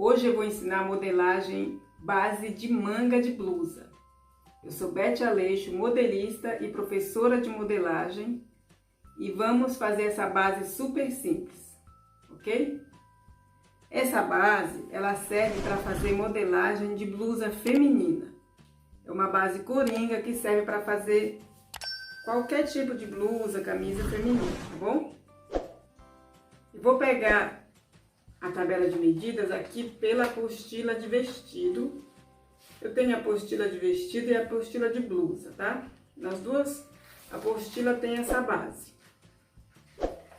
Hoje eu vou ensinar a modelagem base de manga de blusa. Eu sou Beth Aleixo, modelista e professora de modelagem, e vamos fazer essa base super simples, ok? Essa base, ela serve para fazer modelagem de blusa feminina. É uma base coringa que serve para fazer qualquer tipo de blusa, camisa feminina, tá bom? Eu vou pegar a tabela de medidas aqui pela apostila de vestido. Eu tenho a apostila de vestido e a apostila de blusa, tá? Nas duas apostilas tem essa base.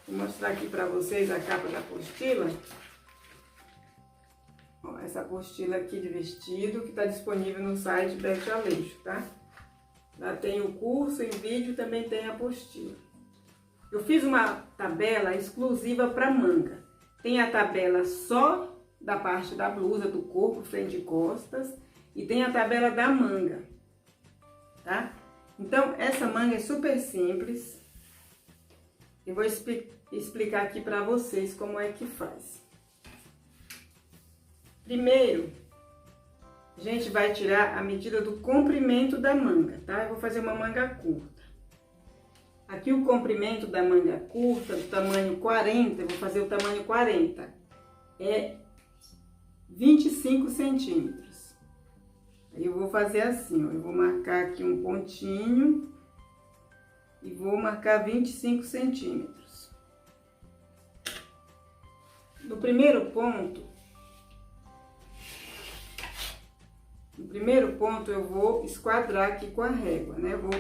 Vou mostrar aqui para vocês a capa da apostila. Ó, essa apostila aqui de vestido que está disponível no site Beth Aleixo, tá? Lá tem o curso, em vídeo também tem a apostila. Eu fiz uma tabela exclusiva para manga. Tem a tabela só da parte da blusa, do corpo, frente e costas, e tem a tabela da manga, tá? Então, essa manga é super simples. Eu vou explicar aqui para vocês como é que faz. Primeiro, a gente vai tirar a medida do comprimento da manga, tá? Eu vou fazer uma manga curta. Aqui o comprimento da manga curta, do tamanho 40, eu vou fazer o tamanho 40, é 25 centímetros. Aí eu vou fazer assim, ó, eu vou marcar aqui um pontinho e vou marcar 25 centímetros. No primeiro ponto eu vou esquadrar aqui com a régua, né? Eu vou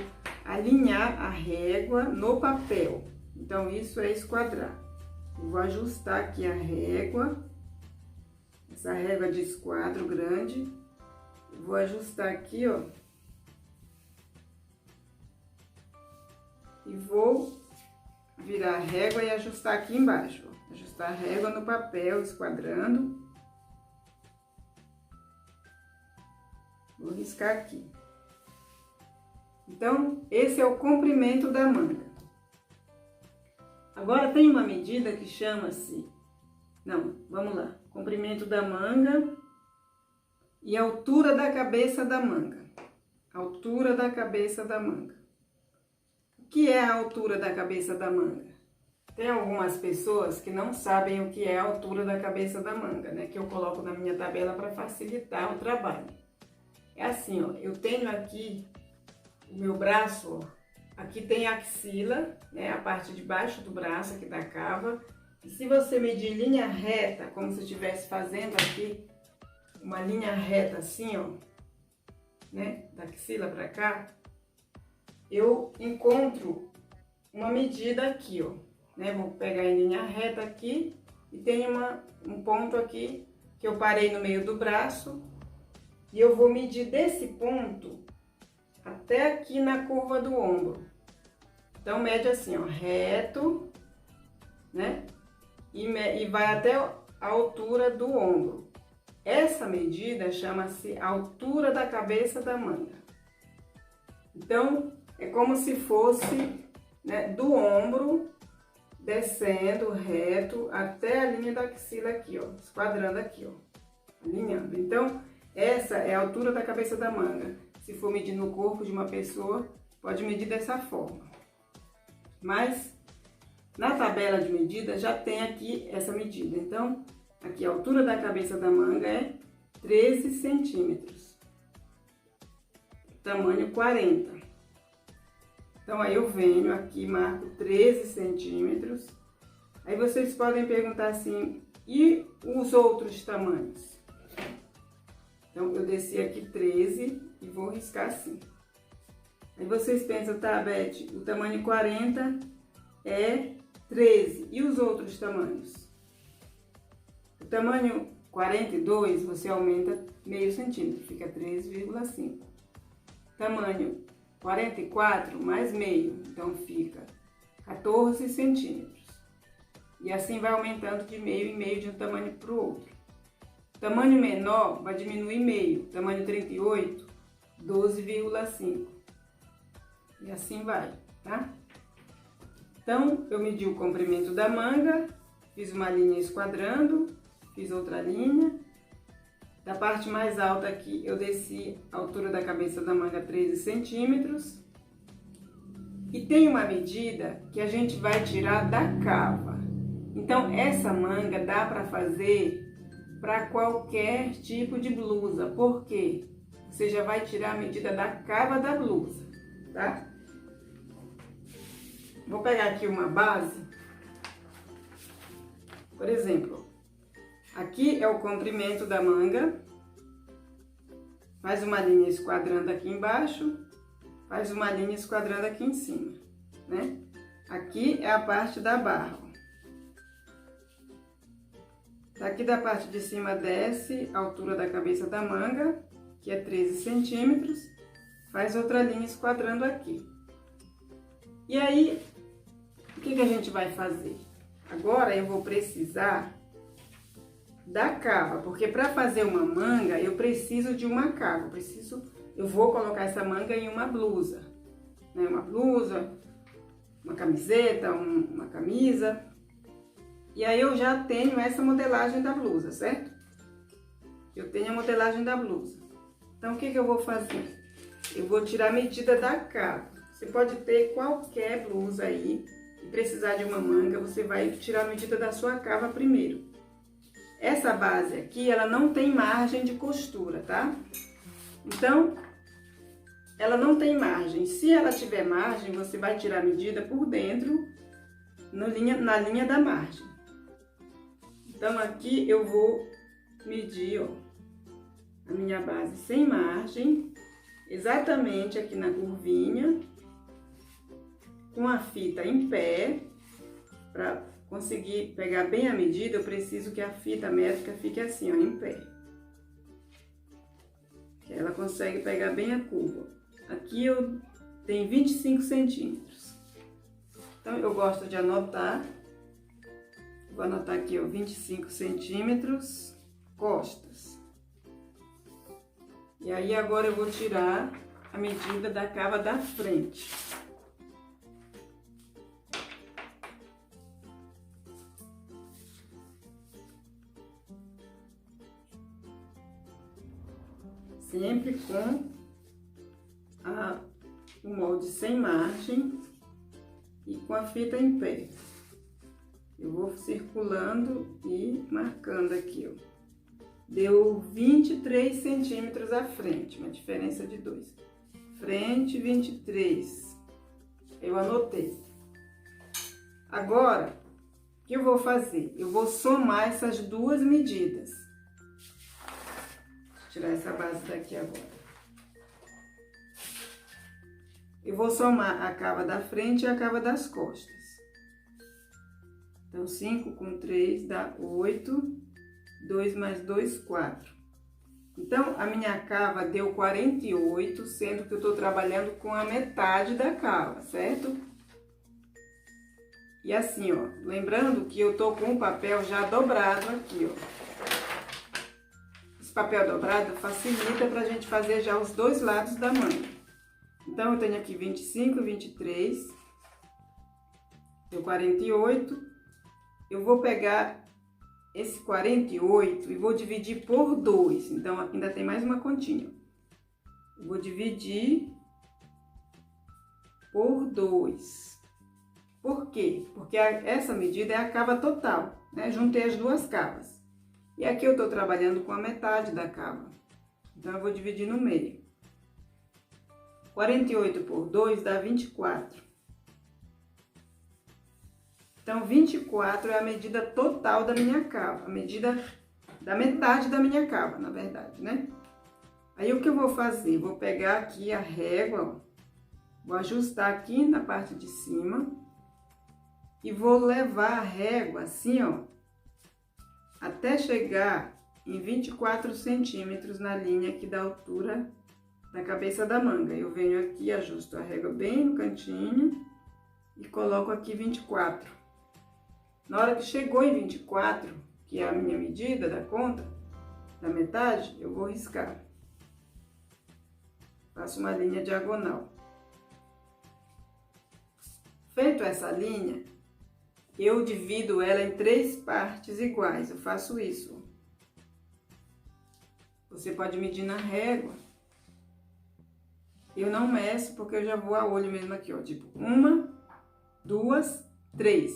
alinhar a régua no papel. Então, isso é esquadrar. Eu vou ajustar aqui a régua, essa régua de esquadro grande. Eu vou ajustar aqui, ó. E vou virar a régua e ajustar aqui embaixo, ó. Ajustar a régua no papel, esquadrando. Vou riscar aqui. Então, esse é o comprimento da manga. Agora, tem uma medida que chama-se... Não, vamos lá. Comprimento da manga e altura da cabeça da manga. Altura da cabeça da manga. O que é a altura da cabeça da manga? Tem algumas pessoas que não sabem o que é a altura da cabeça da manga, né? Que eu coloco na minha tabela para facilitar o trabalho. É assim, ó. Eu tenho aqui... o meu braço, ó, aqui tem a axila, né, a parte de baixo do braço aqui da cava. E se você medir linha reta, como se estivesse fazendo aqui uma linha reta assim, ó, né, da axila pra cá, eu encontro uma medida aqui, ó, né, vou pegar em linha reta aqui e tem um ponto aqui que eu parei no meio do braço e eu vou medir desse ponto até aqui na curva do ombro. Então, mede assim, ó, reto, né? E vai até a altura do ombro. Essa medida chama-se altura da cabeça da manga. Então, é como se fosse, né, do ombro, descendo reto até a linha da axila aqui, ó, esquadrando aqui, ó, alinhando. Então, essa é a altura da cabeça da manga. Se for medir no corpo de uma pessoa, pode medir dessa forma. Mas, na tabela de medida, já tem aqui essa medida. Então, aqui a altura da cabeça da manga é 13 centímetros. Tamanho 40. Então, aí eu venho aqui, marco 13 centímetros. Aí vocês podem perguntar assim, e os outros tamanhos? Então, eu desci aqui 13 e vou riscar assim. Aí vocês pensam, tá, Beth, o tamanho 40 é 13. E os outros tamanhos? O tamanho 42, você aumenta meio centímetro, fica 13,5. Tamanho 44 mais meio, então fica 14 centímetros. E assim vai aumentando de meio em meio de um tamanho para o outro. Tamanho menor vai diminuir meio, tamanho 38, 12,5. E assim vai, tá? Então, eu medi o comprimento da manga, fiz uma linha esquadrando, fiz outra linha Da parte mais alta aqui, eu desci a altura da cabeça da manga 13 centímetros. E tem uma medida que a gente vai tirar da cava. Então, essa manga dá para fazer para qualquer tipo de blusa. Por quê? Você já vai tirar a medida da cava da blusa, tá? Vou pegar aqui uma base. Por exemplo, aqui é o comprimento da manga. Faz uma linha esquadrando aqui embaixo. Faz uma linha esquadrando aqui em cima, né? Aqui é a parte da barra. Daqui da parte de cima desce a altura da cabeça da manga, que é 13 centímetros. Faz outra linha esquadrando aqui. E aí, o que a gente vai fazer? Agora eu vou precisar da cava, porque para fazer uma manga eu preciso de uma cava. Eu vou colocar essa manga em uma blusa, né? Uma blusa, uma camiseta, uma camisa. E aí eu já tenho essa modelagem da blusa, certo? Eu tenho a modelagem da blusa. Então o que eu vou fazer? Eu vou tirar a medida da cava. Você pode ter qualquer blusa aí e precisar de uma manga, você vai tirar a medida da sua cava primeiro. Essa base aqui, ela não tem margem de costura, tá? Então, ela não tem margem. Se ela tiver margem, você vai tirar a medida por dentro, na linha da margem. Então, aqui eu vou medir, ó, a minha base sem margem, exatamente aqui na curvinha, com a fita em pé. Para conseguir pegar bem a medida, eu preciso que a fita métrica fique assim, ó, em pé. Que ela consegue pegar bem a curva. Aqui eu tenho 25 centímetros. Então, eu gosto de anotar. Vou anotar aqui, ó, 25 centímetros, costas. E aí, agora eu vou tirar a medida da cava da frente. Sempre com o molde sem margem e com a fita em pé. Eu vou circulando e marcando aqui, ó. Deu 23 centímetros à frente, uma diferença de 2. Frente, 23. Eu anotei. Agora, o que eu vou fazer? Eu vou somar essas duas medidas. Tirar essa base daqui agora. Eu vou somar a cava da frente e a cava das costas. Então, 5 com 3 dá 8, 2 mais 2, 4. Então, a minha cava deu 48, sendo que eu tô trabalhando com a metade da cava, certo? E assim, ó, lembrando que eu tô com o papel já dobrado aqui, ó. Papel dobrado facilita pra gente fazer já os dois lados da manga. Então, eu tenho aqui 25, 23, deu 48. Eu vou pegar esse 48 e vou dividir por 2. Então, aqui ainda tem mais uma continha. Eu vou dividir por 2. Por quê? Porque essa medida é a cava total, né? Juntei as duas cavas. E aqui eu tô trabalhando com a metade da cava. Então, eu vou dividir no meio. 48 por 2 dá 24. Então, 24 é a medida total da minha cava. A medida da metade da minha cava, na verdade, né? Aí, o que eu vou fazer? Vou pegar aqui a régua, ó, vou ajustar aqui na parte de cima. E vou levar a régua assim, ó, até chegar em 24 centímetros na linha aqui da altura da cabeça da manga. Eu venho aqui, ajusto a régua bem no cantinho e coloco aqui 24. Na hora que chegou em 24, que é a minha medida da conta, da metade, eu vou riscar. Faço uma linha diagonal. Feito essa linha, eu divido ela em 3 partes iguais. Eu faço isso. você pode medir na régua. Eu não meço porque eu já vou a olho mesmo aqui, ó, tipo 1, 2, 3.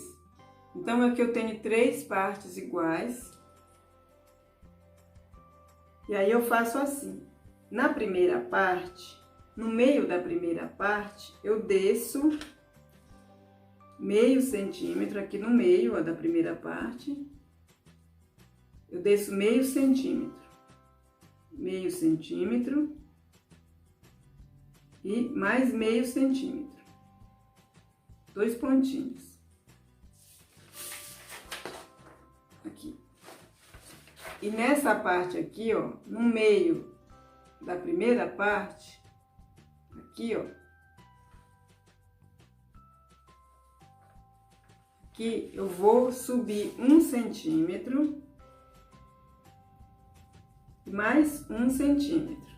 Então aqui eu tenho 3 partes iguais. E aí eu faço assim. Na primeira parte, no meio da primeira parte, eu desço meio centímetro aqui no meio, ó, da primeira parte. Eu desço meio centímetro. Meio centímetro. E mais meio centímetro. 2 pontinhos. Aqui. E nessa parte aqui, ó, no meio da primeira parte, aqui, ó. Aqui eu vou subir 1 centímetro. Mais 1 centímetro.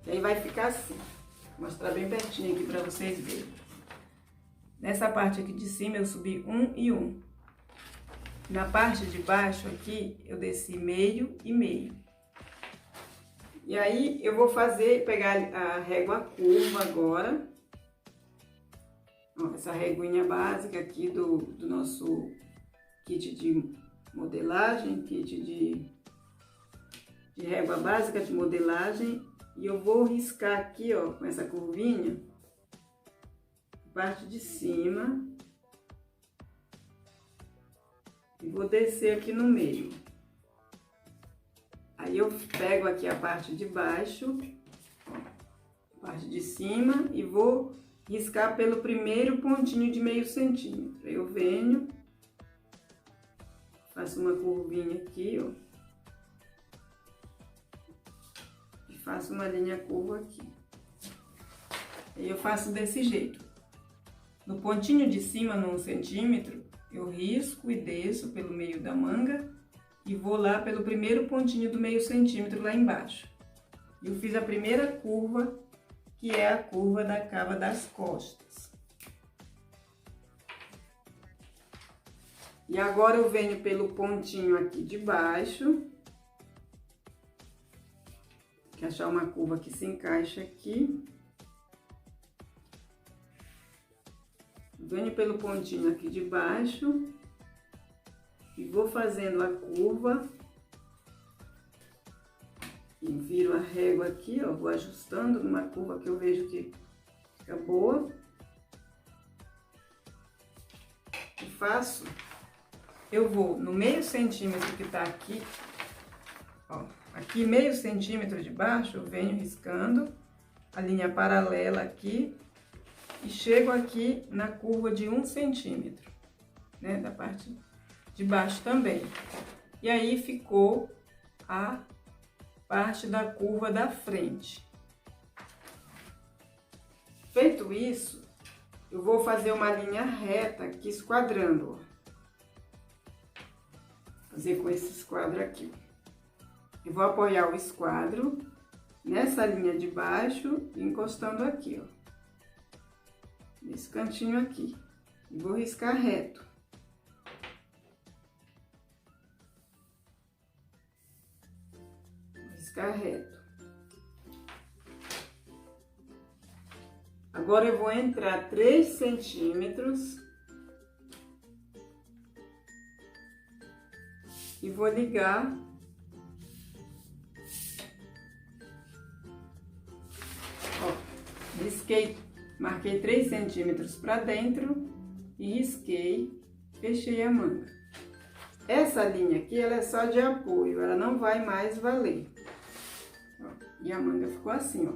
E aí vai ficar assim. Vou mostrar bem pertinho aqui para vocês verem. Nessa parte aqui de cima eu subi 1 e 1. Na parte de baixo aqui eu desci meio e meio. E aí eu vou pegar a régua curva agora. Ó, essa réguinha básica aqui do nosso kit de modelagem, kit de régua básica de modelagem. E eu vou riscar aqui, ó, com essa curvinha, parte de cima. E vou descer aqui no meio. Aí eu pego aqui a parte de baixo, ó, parte de cima, e vou riscar pelo primeiro pontinho de meio centímetro. Eu venho, faço uma curvinha aqui, ó. Faço uma linha curva aqui. E eu faço desse jeito. No pontinho de cima, no 1 centímetro, eu risco e desço pelo meio da manga e vou lá pelo primeiro pontinho do meio centímetro lá embaixo. Eu fiz a primeira curva, que é a curva da cava das costas. E agora eu venho pelo pontinho aqui de baixo. Achar uma curva que se encaixa aqui. Venho pelo pontinho aqui de baixo e vou fazendo a curva. E viro a régua aqui, ó, vou ajustando numa curva que eu vejo que fica boa. E faço, eu vou no meio centímetro que tá aqui, ó. Aqui, meio centímetro de baixo, eu venho riscando a linha paralela aqui e chego aqui na curva de 1 centímetro, né, da parte de baixo também. E aí ficou a parte da curva da frente. Feito isso, eu vou fazer uma linha reta aqui, esquadrando, ó. Fazer com esse esquadro aqui. Eu vou apoiar o esquadro nessa linha de baixo, encostando aqui, ó. Nesse cantinho aqui. E vou riscar reto. Vou riscar reto. Agora eu vou entrar 3 centímetros. E vou ligar. Risquei, marquei 3 centímetros para dentro e risquei, fechei a manga. Essa linha aqui, ela é só de apoio, ela não vai mais valer. Ó, e a manga ficou assim, ó.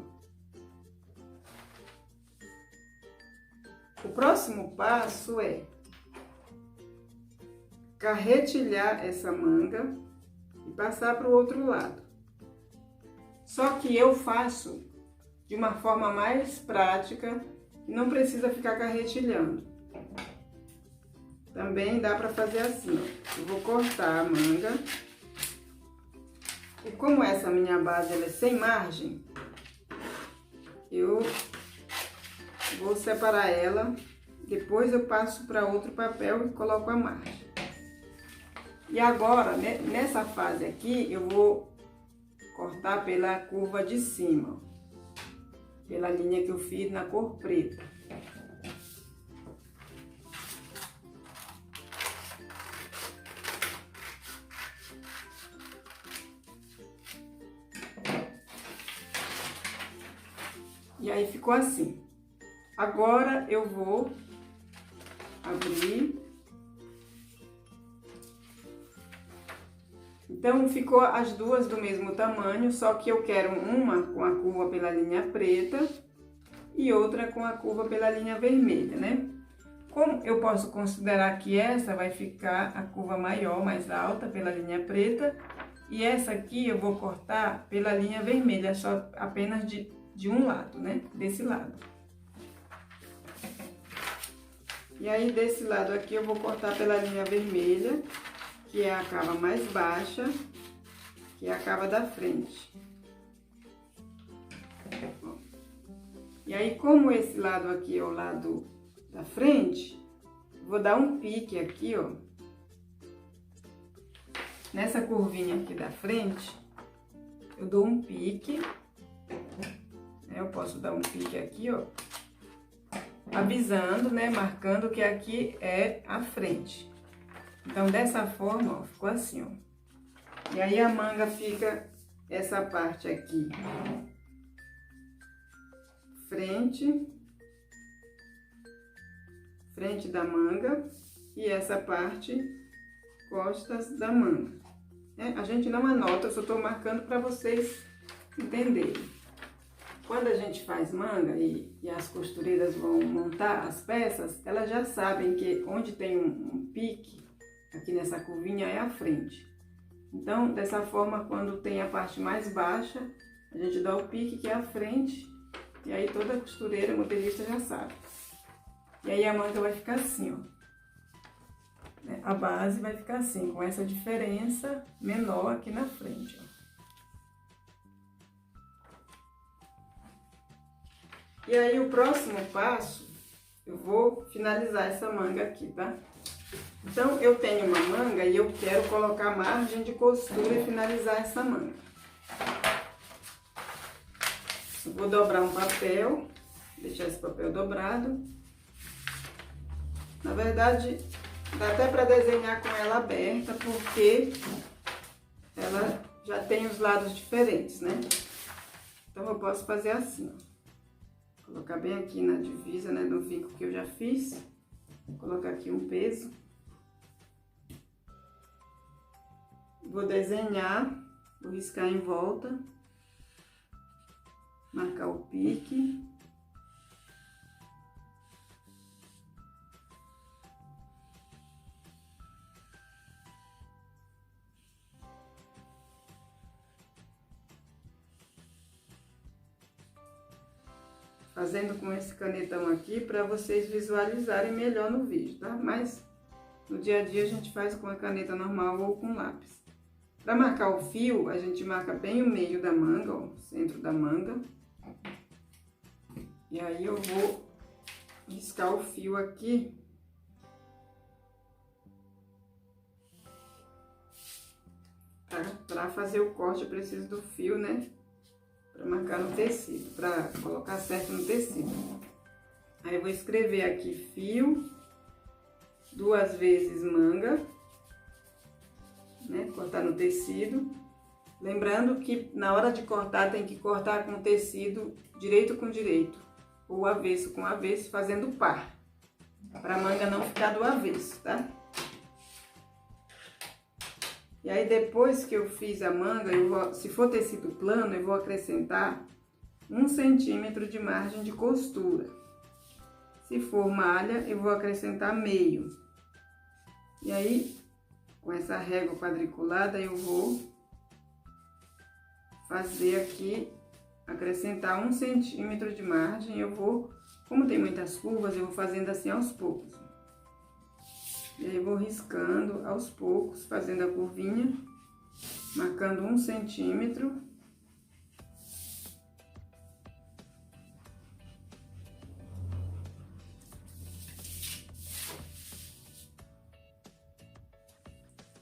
O próximo passo é carretilhar essa manga e passar para o outro lado. Só que eu faço de uma forma mais prática, não precisa ficar carretilhando. Também dá para fazer assim, ó. Eu vou cortar a manga. E como essa minha base ela é sem margem, eu vou separar ela, depois eu passo para outro papel e coloco a margem. E agora, nessa fase aqui, eu vou cortar pela curva de cima, ó, pela linha que eu fiz na cor preta. E aí ficou assim. Agora eu vou abrir. Então, ficou as duas do mesmo tamanho, só que eu quero uma com a curva pela linha preta e outra com a curva pela linha vermelha, né? Como eu posso considerar que essa vai ficar a curva maior, mais alta, pela linha preta, e essa aqui eu vou cortar pela linha vermelha, só apenas de um lado, né? Desse lado. E aí, desse lado aqui, eu vou cortar pela linha vermelha, que é a cava mais baixa, que é a cava da frente. E aí, como esse lado aqui é o lado da frente, vou dar um pique aqui, ó. Nessa curvinha aqui da frente, eu dou um pique. Eu posso dar um pique aqui, ó. Avisando, né, marcando que aqui é a frente. Então, dessa forma, ó, ficou assim, ó. E aí, a manga fica essa parte aqui. Frente da manga. E essa parte, costas da manga. A gente não anota, eu só tô marcando para vocês entenderem. Quando a gente faz manga e as costureiras vão montar as peças, elas já sabem que onde tem um pique, aqui nessa curvinha, é a frente. Então, dessa forma, quando tem a parte mais baixa, a gente dá o pique, que é a frente, e aí toda costureira, modelista já sabe. E aí a manga vai ficar assim, ó. A base vai ficar assim, com essa diferença menor aqui na frente, ó. E aí, o próximo passo, eu vou finalizar essa manga aqui, tá? Então, eu tenho uma manga e eu quero colocar margem de costura e finalizar essa manga. Eu vou dobrar um papel, deixar esse papel dobrado. Na verdade, dá até para desenhar com ela aberta, porque ela já tem os lados diferentes, né? Então, eu posso fazer assim, ó. Colocar bem aqui na divisa, né, do vinco que eu já fiz. Vou colocar aqui um peso. Vou desenhar, vou riscar em volta. Marcar o pique. Fazendo com esse canetão aqui para vocês visualizarem melhor no vídeo, tá? Mas no dia a dia a gente faz com a caneta normal ou com lápis. Para marcar o fio, a gente marca bem o meio da manga, ó, o centro da manga. E aí eu vou riscar o fio aqui. Para fazer o corte eu preciso do fio, né? Para marcar no tecido, para colocar certo no tecido. Aí eu vou escrever aqui fio, 2 vezes manga, né? Cortar no tecido. Lembrando que na hora de cortar, tem que cortar com o tecido direito com direito, ou avesso com avesso, fazendo par, para a manga não ficar do avesso, tá? E aí, depois que eu fiz a manga, se for tecido plano, eu vou acrescentar 1 centímetro de margem de costura. Se for malha, eu vou acrescentar meio. E aí, com essa régua quadriculada, eu vou fazer aqui, acrescentar 1 centímetro de margem. Eu vou, como tem muitas curvas, eu vou fazendo assim aos poucos. E aí, vou riscando aos poucos, fazendo a curvinha, marcando 1 centímetro.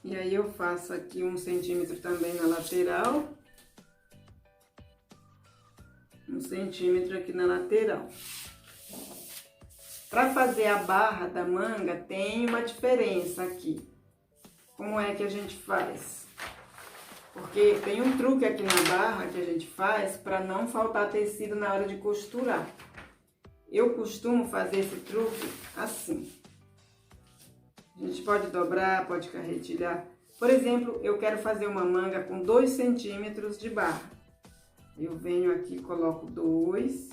E aí, eu faço aqui 1 centímetro também na lateral. centímetro aqui na lateral. Para fazer a barra da manga, tem uma diferença aqui. Como é que a gente faz? Porque tem um truque aqui na barra que a gente faz para não faltar tecido na hora de costurar. Eu costumo fazer esse truque assim. A gente pode dobrar, pode carretilhar. Por exemplo, eu quero fazer uma manga com 2 centímetros de barra. Eu venho aqui, coloco 2.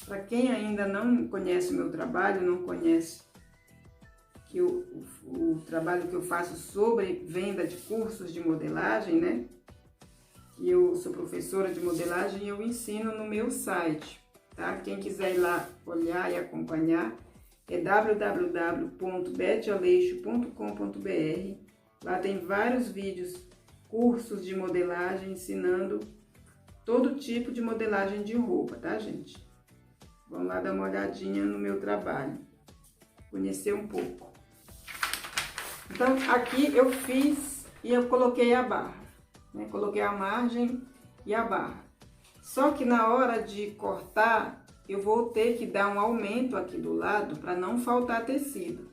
Para quem ainda não conhece o meu trabalho, não conhece que o trabalho que eu faço sobre venda de cursos de modelagem, né? Que eu sou professora de modelagem e eu ensino no meu site, tá? Quem quiser ir lá olhar e acompanhar, é www.betialeixo.com.br. Lá tem vários vídeos, cursos de modelagem, ensinando todo tipo de modelagem de roupa, tá, gente? Vamos lá dar uma olhadinha no meu trabalho, conhecer um pouco. Então, aqui eu fiz e eu coloquei a barra, né? Coloquei a margem e a barra. Só que na hora de cortar, eu vou ter que dar um aumento aqui do lado para não faltar tecido.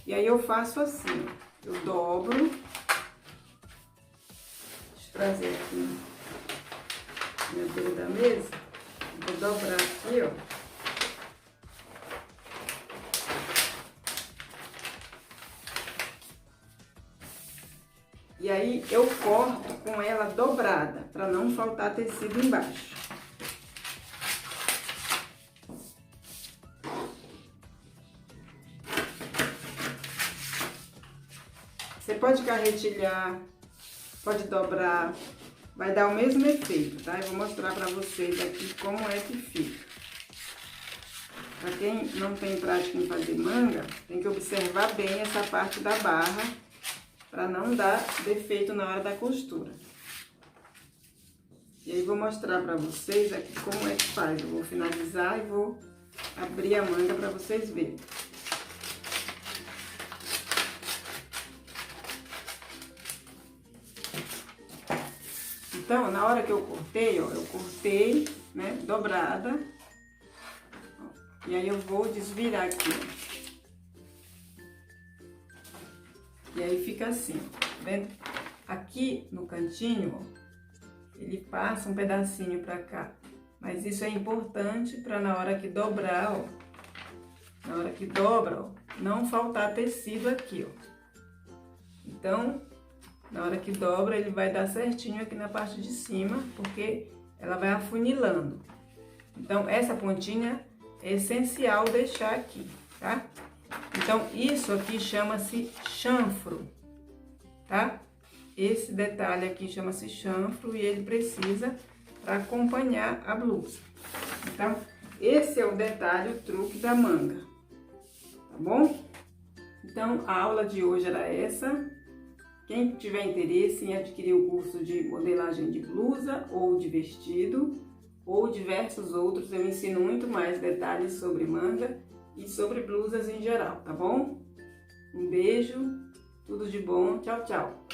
E aí eu faço assim, ó. Eu dobro. Deixa eu trazer aqui minha beira da mesa. Vou dobrar aqui, ó. E aí eu corto com ela dobrada, para não faltar tecido embaixo. Você pode carretilhar, pode dobrar, vai dar o mesmo efeito, tá? Eu vou mostrar para vocês aqui como é que fica. Para quem não tem prática em fazer manga, tem que observar bem essa parte da barra, para não dar defeito na hora da costura. E aí vou mostrar para vocês aqui como é que faz. Eu vou finalizar e vou abrir a manga para vocês verem. Então, na hora que eu cortei, ó, eu cortei, né, dobrada. E aí eu vou desvirar aqui, ó. E aí fica assim, tá vendo? Aqui no cantinho, ó, ele passa um pedacinho pra cá. Mas isso é importante pra na hora que dobrar, ó. Na hora que dobra, ó, não faltar tecido aqui, ó. Então, na hora que dobra, ele vai dar certinho aqui na parte de cima, porque ela vai afunilando. Então, essa pontinha é essencial deixar aqui, tá? Então, isso aqui chama-se chanfro, tá? Esse detalhe aqui chama-se chanfro e ele precisa para acompanhar a blusa. Então, esse é o detalhe, o truque da manga, tá bom? Então, a aula de hoje era essa. Quem tiver interesse em adquirir o curso de modelagem de blusa ou de vestido, ou diversos outros, eu ensino muito mais detalhes sobre manga e sobre blusas em geral, tá bom? Um beijo, tudo de bom, tchau, tchau!